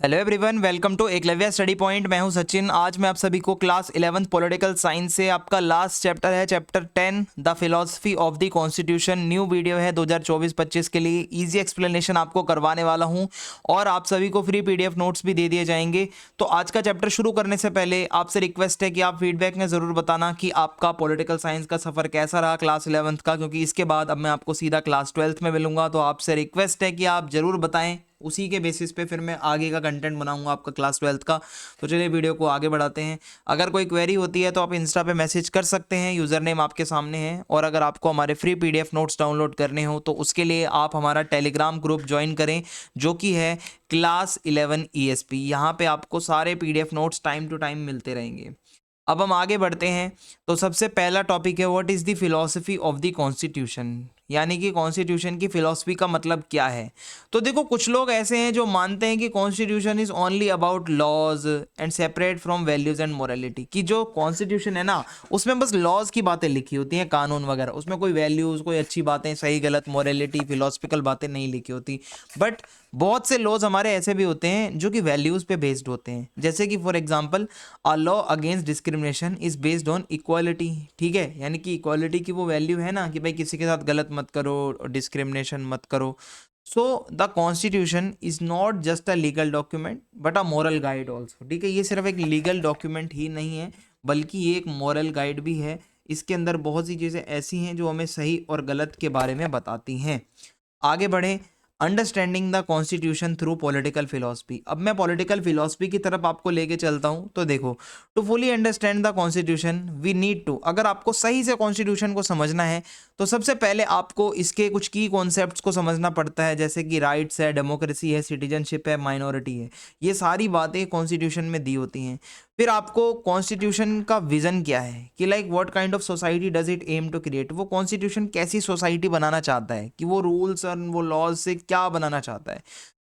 Hello everyone, welcome to Eklavya study point. मैं हूं सचिन। आज मैं आप सभी को क्लास 11th पॉलिटिकल साइंस से आपका लास्ट चैप्टर है chapter 10 the philosophy of the constitution. New video है 2024-25 के लिए। इजी एक्सप्लेनेशन आपको करवाने वाला हूं और आप सभी को फ्री पीडीएफ नोट्स भी दे दिए जाएंगे। तो आज का चैप्टर शुरू करने से पहले आपसे रिक्वेस्ट है कि आप फीडबैक में ज़रूर बताना कि आपका पॉलिटिकल साइंस का सफ़र कैसा रहा क्लास 11th का, क्योंकि इसके बाद अब मैं आपको सीधा क्लास 12th में मिलूंगा। तो आपसे रिक्वेस्ट है कि आप ज़रूर बताएं, उसी के बेसिस पे फिर मैं आगे का कंटेंट बनाऊंगा आपका क्लास 12th का। तो चलिए वीडियो को आगे बढ़ाते हैं। अगर कोई क्वेरी होती है तो आप इंस्टा पे मैसेज कर सकते हैं, यूज़र नेम आपके सामने है। और अगर आपको हमारे फ्री पीडीएफ नोट्स डाउनलोड करने हो तो उसके लिए आप हमारा टेलीग्राम ग्रुप ज्वाइन करें, जो कि है क्लास 11 ESP। यहाँ पे आपको सारे PDF notes time to time मिलते रहेंगे। अब हम आगे बढ़ते हैं। तो सबसे पहला टॉपिक है what is the philosophy of the constitution, यानी कि कॉन्स्टिट्यूशन की फिलॉसफी का मतलब क्या है। तो देखो, कुछ लोग ऐसे हैं जो मानते हैं कि constitution is only about laws and separate from values and morality, कि जो कॉन्स्टिट्यूशन है ना उसमें बस लॉज की बातें लिखी होती हैं, कानून वगैरह, उसमें कोई वैल्यूज, कोई अच्छी बातें, सही गलत, मोरालिटी, फिलोसफिकल बातें नहीं लिखी होती। बट बहुत से लॉज हमारे ऐसे भी होते हैं जो कि वैल्यूज पे बेस्ड होते हैं, जैसे कि for example a law against discrimination is based on equality. ठीक है, यानी कि इक्वालिटी की वो वैल्यू है ना कि भाई किसी के साथ गलत मत करो, डिस्क्रिमिनेशन मत करो। So the constitution is not just a legal document but a moral guide also. ठीक है, ये सिर्फ एक लीगल डॉक्यूमेंट ही नहीं है बल्कि ये एक मॉरल गाइड भी है। इसके अंदर बहुत सी चीज़ें ऐसी हैं जो हमें सही और गलत के बारे में बताती हैं। आगे बढ़ें। Understanding the constitution through political philosophy. अब मैं पॉलिटिकल फिलोसफी की तरफ आपको लेके चलता हूं। तो देखो, to fully understand the constitution we need to, अगर आपको सही से कॉन्स्टिट्यूशन को समझना है तो सबसे पहले आपको इसके कुछ की कॉन्सेप्ट्स को समझना पड़ता है, जैसे कि राइट्स है, डेमोक्रेसी है, सिटीजनशिप है, माइनॉरिटी है। ये सारी बातें कॉन्स्टिट्यूशन में दी होती हैं। फिर आपको कॉन्स्टिट्यूशन का विजन क्या है, कि like what kind of society does it aim to create, वो कॉन्स्टिट्यूशन कैसी सोसाइटी बनाना चाहता है, कि वो रूल्स और वो लॉज से क्या बनाना चाहता है।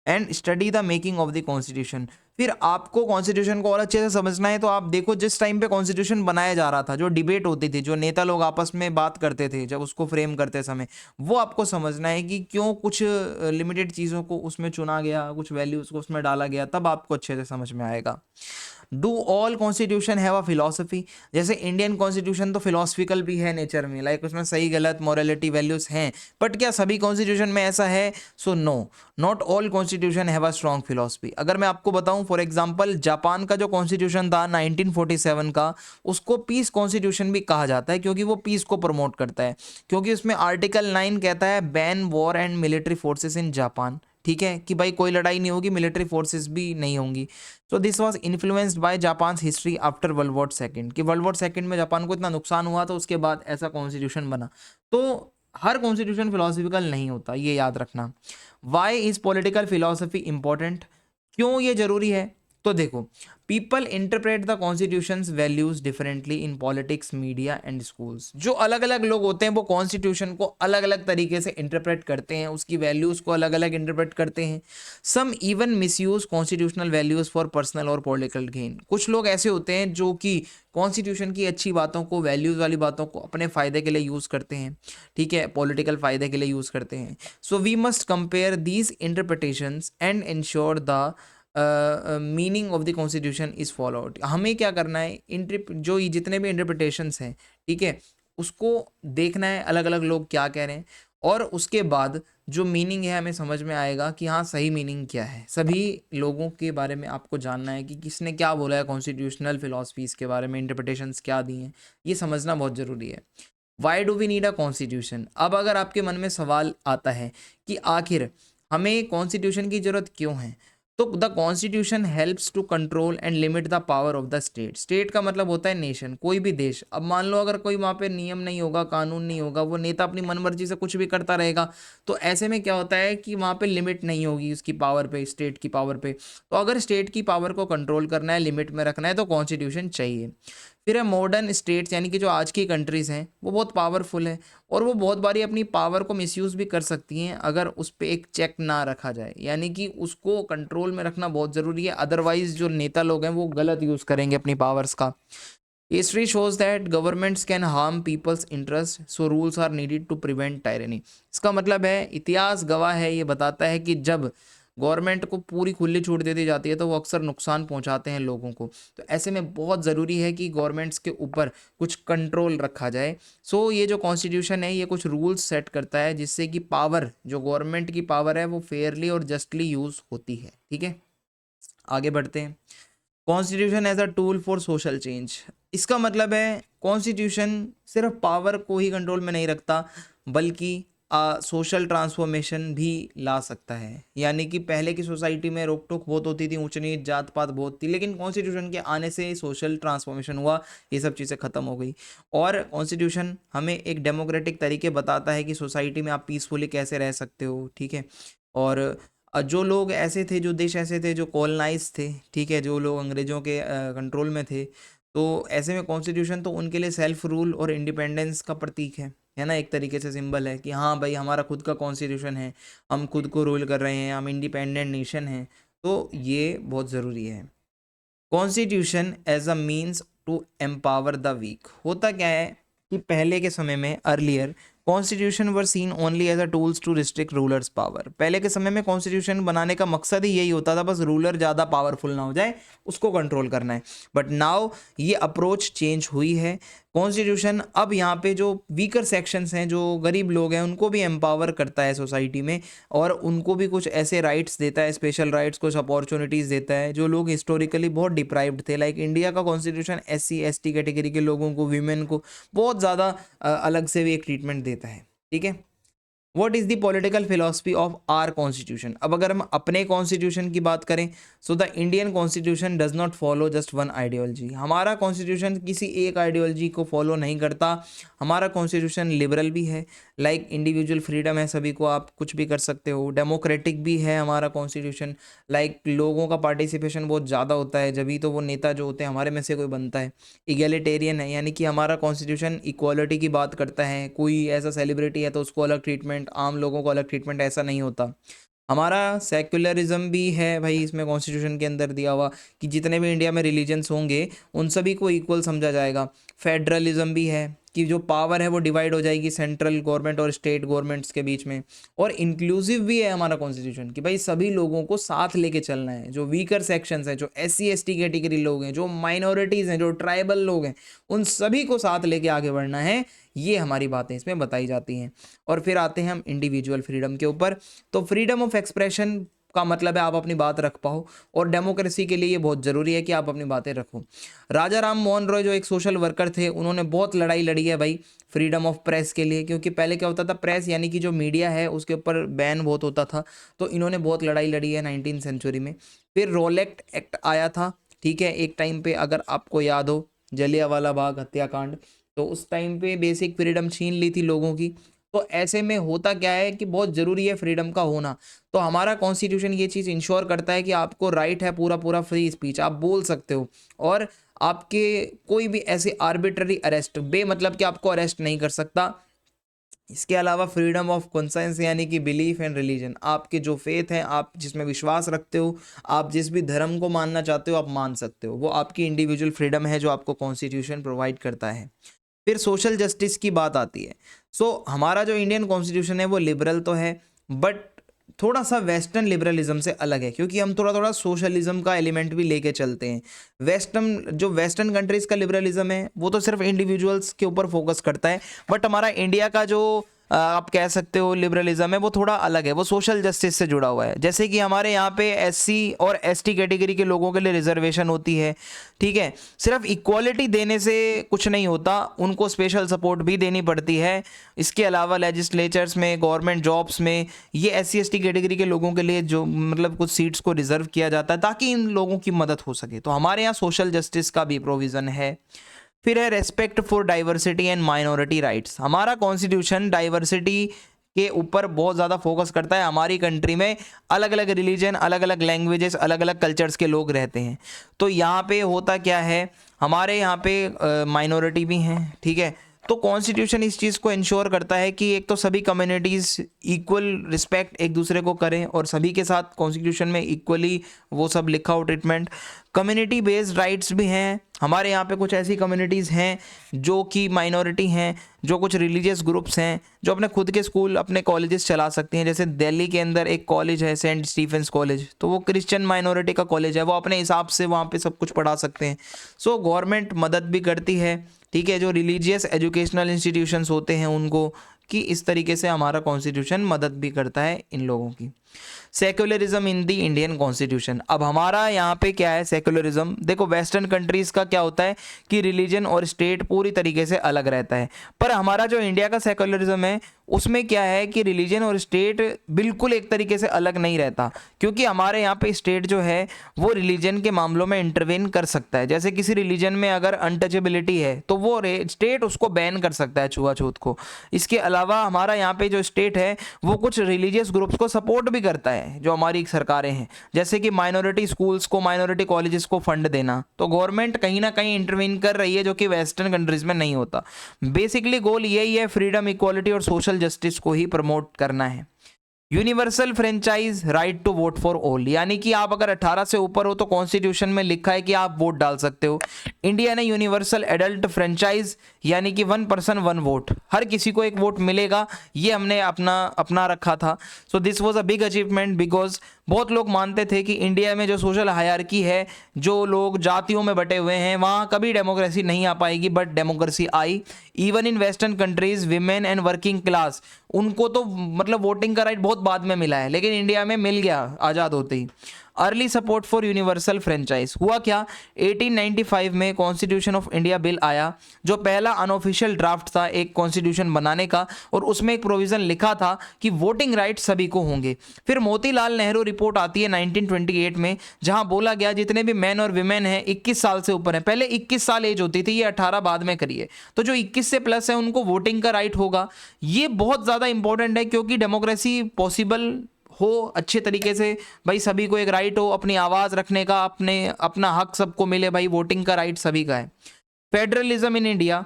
And study the making of the constitution. फिर आपको कॉन्स्टिट्यूशन को और अच्छे से समझना है तो आप देखो, जिस टाइम पे कॉन्स्टिट्यूशन बनाया जा रहा था, जो डिबेट होती थी, जो नेता लोग आपस में बात करते थे जब उसको फ्रेम करते समय, वो आपको समझना है कि क्यों कुछ लिमिटेड चीज़ों को उसमें चुना गया, कुछ वैल्यूज को उसमें डाला गया, तब आपको अच्छे से समझ में आएगा। Do all constitution have a philosophy. जैसे इंडियन कॉन्स्टिट्यूशन तो फिलोसफिकल भी है नेचर में, लाइक उसमें सही गलत, मोरालिटी, वैल्यूज हैं। बट क्या सभी कॉन्स्टिट्यूशन में ऐसा है? So no, not all constitution have a strong philosophy. अगर मैं आपको बताऊं, फॉर एग्जांपल जापान का जो कॉन्स्टिट्यूशन था 1947 का, उसको पीस कॉन्स्टिट्यूशन भी कहा जाता है, क्योंकि वो पीस को प्रमोट करता है। क्योंकि उसमें आर्टिकल 9 कहता है ban war and military forces in Japan. ठीक है, कि भाई कोई लड़ाई नहीं होगी, मिलिट्री फोर्सेस भी नहीं होंगी। So this was influenced by Japan history after world war second, कि वर्ल्ड वॉर सेकंड में जापान को इतना नुकसान हुआ तो उसके बाद ऐसा कॉन्स्टिट्यूशन बना। तो हर कॉन्स्टिट्यूशन फिलोसफिकल नहीं होता, ये याद रखना। Why is political philosophy important, क्यों ये जरूरी है? तो देखो, people interpret the constitution's values differently in politics, media and schools. जो अलग अलग लोग होते हैं वो कॉन्स्टिट्यूशन को अलग अलग तरीके से इंटरप्रेट करते हैं, उसकी वैल्यूज को अलग अलग इंटरप्रेट करते हैं। Some even misuse constitutional values for personal और पॉलिटिकल गेन। कुछ लोग ऐसे होते हैं जो कि कॉन्स्टिट्यूशन की अच्छी बातों को, वैल्यूज वाली बातों को अपने फायदे के लिए यूज करते हैं। ठीक है, पॉलिटिकल फायदे के लिए यूज करते हैं। So we must compare these interpretations and ensure the meaning of the constitution is followed. हमें क्या करना है, जो ये जितने भी इंटरप्रिटेशंस हैं, ठीक है, उसको देखना है अलग अलग लोग क्या कह रहे हैं, और उसके बाद जो मीनिंग है हमें समझ में आएगा कि हाँ सही मीनिंग क्या है। सभी लोगों के बारे में आपको जानना है कि किसने क्या बोला है, कॉन्स्टिट्यूशनल फिलॉसफीज के बारे में इंटरप्रिटेशंस क्या दी हैं, ये समझना बहुत ज़रूरी है। Why do we need a constitution. अब अगर आपके मन में सवाल आता है कि आखिर हमें कॉन्स्टिट्यूशन की ज़रूरत क्यों है, तो the constitution helps to control and limit the power of the state. State का मतलब होता है नेशन, कोई भी देश। अब मान लो अगर कोई वहाँ पे नियम नहीं होगा, कानून नहीं होगा, वो नेता अपनी मनमर्जी से कुछ भी करता रहेगा, तो ऐसे में क्या होता है कि वहाँ पे लिमिट नहीं होगी उसकी पावर पे, स्टेट की पावर पे। तो अगर स्टेट की पावर को कंट्रोल करना है, लिमिट में रखना है, तो कॉन्स्टिट्यूशन चाहिए। फिर है मॉडर्न स्टेट्स, यानी कि जो आज की कंट्रीज़ हैं वो बहुत पावरफुल है, और वो बहुत बारी अपनी पावर को मिसयूज़ भी कर सकती हैं अगर उस पर एक चेक ना रखा जाए, यानी कि उसको कंट्रोल में रखना बहुत ज़रूरी है। अदरवाइज जो नेता लोग हैं वो गलत यूज़ करेंगे अपनी पावर्स का। History shows that governments can harm people's interest, so rules are needed to prevent tyranny. इसका मतलब है, इतिहास गवाह है, ये बताता है कि जब गवर्नमेंट को पूरी खुली छूट दे दी जाती है तो वो अक्सर नुकसान पहुंचाते हैं लोगों को। तो ऐसे में बहुत ज़रूरी है कि गवर्नमेंट्स के ऊपर कुछ कंट्रोल रखा जाए। सो ये जो कॉन्स्टिट्यूशन है ये कुछ रूल्स सेट करता है जिससे कि पावर, जो गवर्नमेंट की पावर है वो फेयरली और जस्टली यूज़ होती है। ठीक है, आगे बढ़ते हैं। Constitution as a tool for social change, इसका मतलब है कॉन्स्टिट्यूशन सिर्फ पावर को ही कंट्रोल में नहीं रखता बल्कि सोशल ट्रांसफॉर्मेशन भी ला सकता है। यानी कि पहले की सोसाइटी में रोक टोक बहुत होती थी, ऊंच नीच जात पात बहुत थी, लेकिन कॉन्स्टिट्यूशन के आने से सोशल ट्रांसफॉर्मेशन हुआ, ये सब चीज़ें ख़त्म हो गई। और कॉन्स्टिट्यूशन हमें एक डेमोक्रेटिक तरीके बताता है कि सोसाइटी में आप पीसफुली कैसे रह सकते हो। ठीक है, और जो लोग ऐसे थे, जो देश ऐसे थे जो कॉलोनाइज थे, ठीक है, जो लोग अंग्रेज़ों के कंट्रोल में थे, तो ऐसे में कॉन्स्टिट्यूशन तो उनके लिए सेल्फ रूल और इंडिपेंडेंस का प्रतीक है ना, एक तरीके से सिंबल है कि हाँ भाई हमारा खुद का कॉन्स्टिट्यूशन है, हम खुद को रूल कर रहे हैं, हम इंडिपेंडेंट नेशन हैं। तो ये बहुत ज़रूरी है। Constitution as a means to empower the weak, होता क्या है कि पहले के समय में earlier constitution were seen only as a tools to restrict rulers power. पहले के समय में कॉन्स्टिट्यूशन बनाने का मकसद ही यही होता था, बस रूलर ज़्यादा पावरफुल ना हो जाए, उसको कंट्रोल करना है। बट नाउ ये अप्रोच चेंज हुई है। कॉन्स्टिट्यूशन अब यहाँ पे जो वीकर सेक्शंस हैं, जो गरीब लोग हैं, उनको भी एम्पावर करता है सोसाइटी में, और उनको भी कुछ ऐसे राइट्स देता है, स्पेशल राइट्स, कुछ अपॉर्चुनिटीज़ देता है जो लोग हिस्टोरिकली बहुत डिप्राइव्ड थे। लाइक इंडिया का कॉन्स्टिट्यूशन SC ST कैटेगरी के लोगों को, वीमेन को बहुत ज़्यादा अलग से भी एक ट्रीटमेंट देता है। ठीक है, what is the political philosophy of our constitution. अब अगर हम अपने कॉन्स्टिट्यूशन की बात करें, so the Indian constitution does not follow just one ideology. हमारा कॉन्स्टिट्यूशन किसी एक आइडियोलॉजी को फॉलो नहीं करता। हमारा कॉन्स्टिट्यूशन लिबरल भी है, लाइक इंडिविजुअल फ्रीडम है, सभी को आप कुछ भी कर सकते हो। डेमोक्रेटिक भी है हमारा कॉन्स्टिट्यूशन, लाइक लोगों का पार्टिसिपेशन बहुत ज़्यादा होता है, जब भी तो वो नेता जो होते हैं हमारे में से कोई बनता है। इगैलिटेरियन है, यानी कि हमारा कॉन्स्टिट्यूशन इक्वालिटी की बात करता है, कोई ऐसा सेलिब्रिटी है तो उसको अलग ट्रीटमेंट, आम लोगों को अलग ट्रीटमेंट, ऐसा नहीं होता। हमारा सेक्युलरिज्म भी है भाई इसमें कॉन्स्टिट्यूशन के अंदर दिया हुआ कि जितने भी इंडिया में रिलीजन्स होंगे उन सभी को इक्वल समझा जाएगा। फेडरलिज्म भी है कि जो पावर है वो डिवाइड हो जाएगी सेंट्रल गवर्नमेंट और स्टेट गवर्नमेंट्स के बीच में। और इंक्लूसिव भी है हमारा कॉन्स्टिट्यूशन कि भाई सभी लोगों को साथ लेके चलना है। जो वीकर सेक्शंस हैं, जो SC ST कैटेगरी लोग हैं, जो माइनॉरिटीज़ हैं, जो ट्राइबल लोग हैं, उन सभी को साथ लेके आगे बढ़ना है। ये हमारी बातें इसमें बताई जाती हैं। और फिर आते हैं हम इंडिविजुअल फ्रीडम के ऊपर। तो फ्रीडम ऑफ एक्सप्रेशन का मतलब है आप अपनी बात रख पाओ, और डेमोक्रेसी के लिए ये बहुत ज़रूरी है कि आप अपनी बातें रखो। राजा राम मोहन रॉय जो एक सोशल वर्कर थे, उन्होंने बहुत लड़ाई लड़ी है भाई फ्रीडम ऑफ प्रेस के लिए, क्योंकि पहले क्या होता था, प्रेस यानी कि जो मीडिया है उसके ऊपर बैन बहुत होता था। तो इन्होंने बहुत लड़ाई लड़ी है 19वीं सेंचुरी में। फिर रोलेक्ट एक्ट आया था, ठीक है, एक टाइम पे, अगर आपको याद हो, जलियांवाला बाग हत्याकांड, तो उस टाइम पे बेसिक फ्रीडम छीन ली थी लोगों की। तो ऐसे में होता क्या है कि बहुत ज़रूरी है फ्रीडम का होना। तो हमारा कॉन्स्टिट्यूशन ये चीज़ इंश्योर करता है कि आपको राइट है पूरा पूरा फ्री स्पीच, आप बोल सकते हो, और आपके कोई भी ऐसे आर्बिट्ररी अरेस्ट, बेमतलब कि आपको अरेस्ट नहीं कर सकता। इसके अलावा फ्रीडम ऑफ कॉन्साइंस यानी कि बिलीफ एंड रिलीजन, आपके जो फेथ हैं, आप जिसमें विश्वास रखते हो, आप जिस भी धर्म को मानना चाहते हो आप मान सकते हो, वो आपकी इंडिविजुअल फ्रीडम है जो आपको कॉन्स्टिट्यूशन प्रोवाइड करता है। फिर सोशल जस्टिस की बात आती है। हमारा जो इंडियन कॉन्स्टिट्यूशन है वो लिबरल तो है, बट थोड़ा सा वेस्टर्न लिबरलिज्म से अलग है, क्योंकि हम थोड़ा थोड़ा सोशलिज्म का एलिमेंट भी लेके चलते हैं। वेस्टर्न कंट्रीज़ का लिबरलिज्म है वो तो सिर्फ इंडिविजुअल्स के ऊपर फोकस करता है, बट हमारा इंडिया का जो आप कह सकते हो लिबरलिज्म है वो थोड़ा अलग है, वो सोशल जस्टिस से जुड़ा हुआ है। जैसे कि हमारे यहाँ पे SC और ST कैटेगरी के लोगों के लिए रिजर्वेशन होती है, ठीक है, सिर्फ इक्वालिटी देने से कुछ नहीं होता, उनको स्पेशल सपोर्ट भी देनी पड़ती है। इसके अलावा लेजिस्लेचर्स में, गवर्नमेंट जॉब्स में ये SC ST कैटेगरी के लोगों के लिए जो मतलब कुछ सीट्स को रिजर्व किया जाता है ताकि इन लोगों की मदद हो सके। तो हमारे यहाँ सोशल जस्टिस का भी प्रोविज़न है। फिर है respect for diversity and minority rights. हमारा कॉन्स्टिट्यूशन डाइवर्सिटी के ऊपर बहुत ज़्यादा फोकस करता है। हमारी कंट्री में अलग अलग रिलीजन, अलग अलग लैंग्वेजेस, अलग अलग कल्चर्स के लोग रहते हैं। तो यहाँ पे होता क्या है, हमारे यहाँ पे माइनॉरिटी भी हैं, ठीक है, तो कॉन्स्टिट्यूशन इस चीज़ को इंश्योर करता है कि एक तो सभी कम्युनिटीज़ इक्वल रिस्पेक्ट एक दूसरे को करें और सभी के साथ कॉन्स्टिट्यूशन में इक्वली वो सब लिखा हो ट्रीटमेंट। कम्युनिटी बेस्ड राइट्स भी हैं। हमारे यहाँ पे कुछ ऐसी कम्युनिटीज़ हैं जो कि माइनॉरिटी हैं, जो कुछ रिलीजियस ग्रुप्स हैं जो अपने खुद के स्कूल अपने कॉलेजेस चला सकती हैं। जैसे दिल्ली के अंदर एक कॉलेज है सेंट स्टीफेंस कॉलेज, तो वो क्रिश्चियन माइनॉरिटी का कॉलेज है, वो अपने हिसाब से वहाँ पे सब कुछ पढ़ा सकते हैं। सो गवर्नमेंट मदद भी करती है, ठीक है, जो रिलीजियस एजुकेशनल इंस्टीट्यूशंस होते हैं उनको, कि इस तरीके से हमारा कॉन्स्टिट्यूशन मदद भी करता है इन लोगों की। सेक्युलरिज्म इन दी इंडियन कॉन्स्टिट्यूशन। अब हमारा यहाँ पे क्या है सेक्युलरिज्म, देखो वेस्टर्न कंट्रीज़ का क्या होता है कि रिलीजन और स्टेट पूरी तरीके से अलग रहता है, पर हमारा जो इंडिया का सेक्युलरिज्म है उसमें क्या है कि रिलीजन और स्टेट बिल्कुल एक तरीके से अलग नहीं रहता, क्योंकि हमारे यहाँ पे स्टेट जो है वो रिलीजन के मामलों में इंटरवेन कर सकता है। जैसे किसी रिलीजन में अगर अनटचेबिलिटी है तो वो स्टेट उसको बैन कर सकता है, छुआछूत को। इसके अलावा हमारा यहाँ पे जो स्टेट है वो कुछ रिलीजियस ग्रुप्स को सपोर्ट भी करता है, जो हमारी सरकारें हैं, जैसे कि माइनॉरिटी स्कूल्स को, माइनॉरिटी कॉलेजेस को फंड देना। तो गवर्नमेंट कहीं ना कहीं इंटरवीन कर रही है, जो कि वेस्टर्न कंट्रीज में नहीं होता। बेसिकली गोल यही है, फ्रीडम, इक्वालिटी और सोशल जस्टिस को ही प्रमोट करना है। Universal franchise right to vote for all, यानी कि आप अगर 18 से ऊपर हो तो कॉन्स्टिट्यूशन में लिखा है कि आप वोट डाल सकते हो। इंडिया ने यूनिवर्सल एडल्ट फ्रेंचाइज यानी कि 1 पर्सन 1 वोट, हर किसी को एक वोट मिलेगा, ये हमने अपना रखा था। So this was a big achievement because बहुत लोग मानते थे कि इंडिया में जो सोशल हायरार्की है, जो लोग जातियों में बटे हुए हैं, वहाँ कभी डेमोक्रेसी नहीं आ पाएगी, but democracy I. Even in western countries women and working class, उनको तो मतलब वोटिंग का राइट बहुत बाद में मिला है, लेकिन इंडिया में मिल गया आज़ाद होते ही। Early support for universal franchise हुआ क्या, 1895 में कॉन्स्टिट्यूशन ऑफ इंडिया बिल आया, जो पहला अनऑफिशियल ड्राफ्ट था एक कॉन्स्टिट्यूशन बनाने का, और उसमें एक प्रोविज़न लिखा था कि वोटिंग राइट सभी को होंगे। फिर मोतीलाल नेहरू रिपोर्ट आती है 1928 में, जहां बोला गया जितने भी मैन और विमेन हैं 21 साल से ऊपर हैं, पहले 21 साल एज होती थी, ये 18 बाद में करिए, तो जो 21 से प्लस है उनको वोटिंग का राइट होगा। ये बहुत ज़्यादा इंपॉर्टेंट है, क्योंकि डेमोक्रेसी पॉसिबल हो अच्छे तरीके से, भाई सभी को एक राइट हो अपनी आवाज़ रखने का, अपना हक सबको मिले, भाई वोटिंग का राइट सभी का है। फेडरलिज्म इन इंडिया,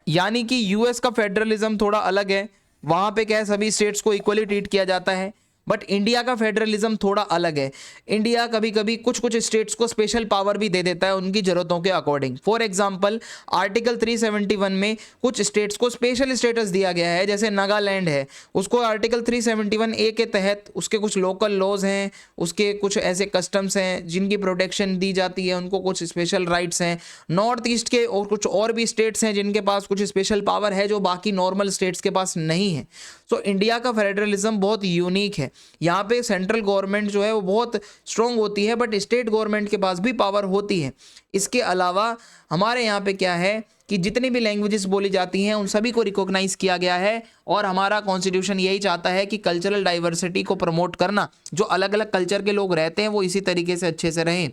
यानी कि यूएस का फेडरलिज्म थोड़ा अलग है, वहाँ पे क्या है सभी स्टेट्स को इक्वली ट्रीट किया जाता है, बट इंडिया का फेडरलिज्म थोड़ा अलग है। इंडिया कभी कभी कुछ स्टेट्स को स्पेशल पावर भी दे देता है उनकी ज़रूरतों के अकॉर्डिंग। फॉर एग्जांपल आर्टिकल 371 में कुछ स्टेट्स को स्पेशल स्टेटस दिया गया है, जैसे नागालैंड है, उसको आर्टिकल 371A के तहत उसके कुछ लोकल लॉज हैं, उसके कुछ ऐसे कस्टम्स हैं जिनकी प्रोटेक्शन दी जाती है, उनको कुछ स्पेशल राइट्स हैं। नॉर्थ ईस्ट के और कुछ और भी स्टेट्स हैं जिनके पास कुछ स्पेशल पावर है जो बाकी नॉर्मल स्टेट्स के पास नहीं है। सो इंडिया का फेडरलिज्म बहुत यूनिक है। यहाँ पे सेंट्रल गवर्नमेंट जो है वो बहुत स्ट्रॉन्ग होती है, बट स्टेट गवर्नमेंट के पास भी पावर होती है। इसके अलावा हमारे यहाँ पे क्या है कि जितनी भी लैंग्वेजेस बोली जाती हैं उन सभी को रिकॉग्नाइज किया गया है, और हमारा कॉन्स्टिट्यूशन यही चाहता है कि कल्चरल डाइवर्सिटी को प्रमोट करना, जो अलग अलग कल्चर के लोग रहते हैं वो इसी तरीके से अच्छे से रहें।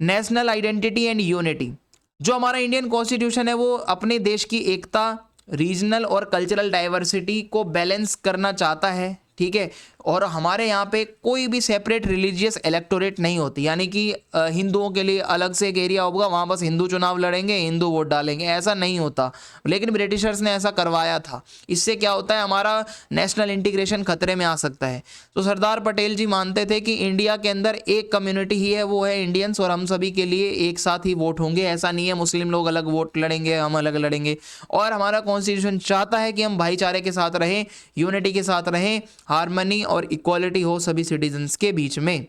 नेशनल आइडेंटिटी एंड यूनिटी, जो हमारा इंडियन कॉन्स्टिट्यूशन है वो अपने देश की एकता, रीजनल और कल्चरल डाइवर्सिटी को बैलेंस करना चाहता है, ठीक है। और हमारे यहाँ पे कोई भी सेपरेट रिलीजियस इलेक्टोरेट नहीं होती, यानी कि हिंदुओं के लिए अलग से एक एरिया होगा, वहाँ बस हिंदू चुनाव लड़ेंगे, हिंदू वोट डालेंगे, ऐसा नहीं होता। लेकिन ब्रिटिशर्स ने ऐसा करवाया था। इससे क्या होता है, हमारा नेशनल इंटीग्रेशन खतरे में आ सकता है। तो सरदार पटेल जी मानते थे कि इंडिया के अंदर एक कम्युनिटी ही है, वो है इंडियंस, और हम सभी के लिए एक साथ ही वोट होंगे। ऐसा नहीं है मुस्लिम लोग अलग वोट लड़ेंगे, हम अलग लड़ेंगे। और हमारा कॉन्स्टिट्यूशन चाहता है कि हम भाईचारे के साथ रहें, यूनिटी के साथ रहें, हार्मनी और इक्वालिटी हो सभी सिटीजन्स के बीच में।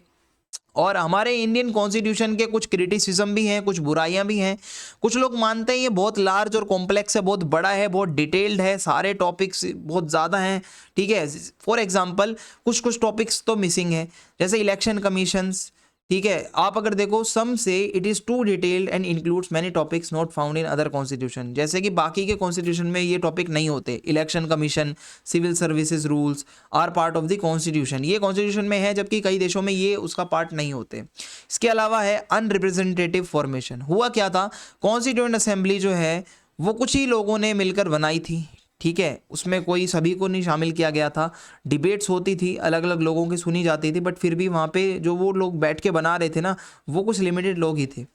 और हमारे इंडियन कॉन्स्टिट्यूशन के कुछ क्रिटिसिज्म भी हैं, कुछ बुराइयां भी हैं। कुछ लोग मानते हैं ये बहुत लार्ज और कॉम्प्लेक्स है, बहुत बड़ा है, बहुत डिटेल्ड है, सारे टॉपिक्स बहुत ज़्यादा हैं, ठीक है। फॉर एग्जांपल कुछ टॉपिक्स तो मिसिंग है, जैसे इलेक्शन कमीशंस, ठीक है। आप अगर देखो some say it is too detailed and includes many topics not found in other constitution, जैसे कि बाकी के कॉन्स्टिट्यूशन में ये टॉपिक नहीं होते। Election commission, civil services rules are part of the constitution, ये कॉन्स्टिट्यूशन में है, जबकि कई देशों में ये उसका पार्ट नहीं होते। इसके अलावा है अनरिप्रेजेंटेटिव फॉर्मेशन। हुआ क्या था, कॉन्स्टिट्यूएंट असेंबली जो है वो कुछ ही लोगों ने मिलकर बनाई थी, ठीक है, उसमें कोई सभी को नहीं शामिल किया गया था। डिबेट्स होती थी, अलग अलग लोगों की सुनी जाती थी, बट फिर भी वहाँ पे जो वो लोग बैठ के बना रहे थे ना, वो कुछ लिमिटेड लोग ही थे।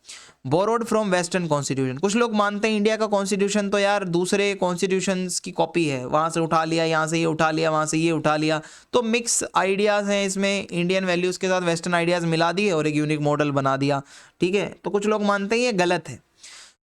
बोरोड फ्रॉम वेस्टर्न कॉन्स्टिट्यूशन, कुछ लोग मानते हैं इंडिया का कॉन्स्टिट्यूशन तो यार दूसरे कॉन्स्टिट्यूशंस की कॉपी है, वहाँ से उठा लिया, यहाँ से ये उठा लिया, वहाँ से ये उठा लिया, तो मिक्स आइडियाज़ हैं इसमें, इंडियन वैल्यूज़ के साथ वेस्टर्न आइडियाज़ मिला दिए और एक यूनिक मॉडल बना दिया। ठीक है, तो कुछ लोग मानते हैं ये गलत है।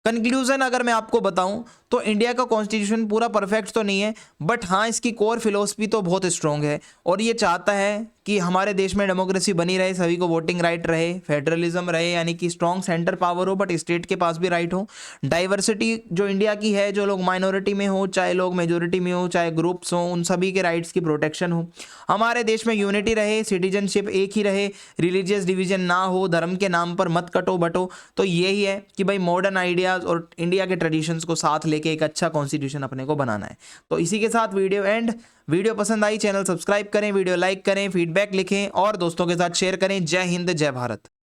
कंक्लूजन अगर मैं आपको बताऊं तो इंडिया का कॉन्स्टिट्यूशन पूरा परफेक्ट तो नहीं है, बट हाँ इसकी कोर फिलोसफी तो बहुत स्ट्रॉन्ग है और ये चाहता है कि हमारे देश में डेमोक्रेसी बनी रहे, सभी को वोटिंग राइट रहे, फेडरलिज्म रहे, यानी कि स्ट्रॉन्ग सेंटर पावर हो बट स्टेट के पास भी राइट हो, डाइवर्सिटी जो इंडिया की है, जो लोग माइनॉरिटी में हो, चाहे लोग मेजोरिटी में हो, चाहे ग्रुप्स हो, उन सभी के राइट्स की प्रोटेक्शन हो, हमारे देश में यूनिटी रहे, सिटीजनशिप एक ही रहे, रिलीजियस डिवीजन ना हो, धर्म के नाम पर मत कटो बटो। तो यही है कि भाई मॉडर्न आइडियाज़ और इंडिया के ट्रेडिशंस को साथ लेके एक अच्छा कॉन्स्टिट्यूशन अपने को बनाना है। तो इसी के साथ वीडियो एंड। वीडियो पसंद आई चैनल सब्सक्राइब करें, वीडियो लाइक करें, फीडबैक लिखें और दोस्तों के साथ शेयर करें। जय हिंद, जय भारत।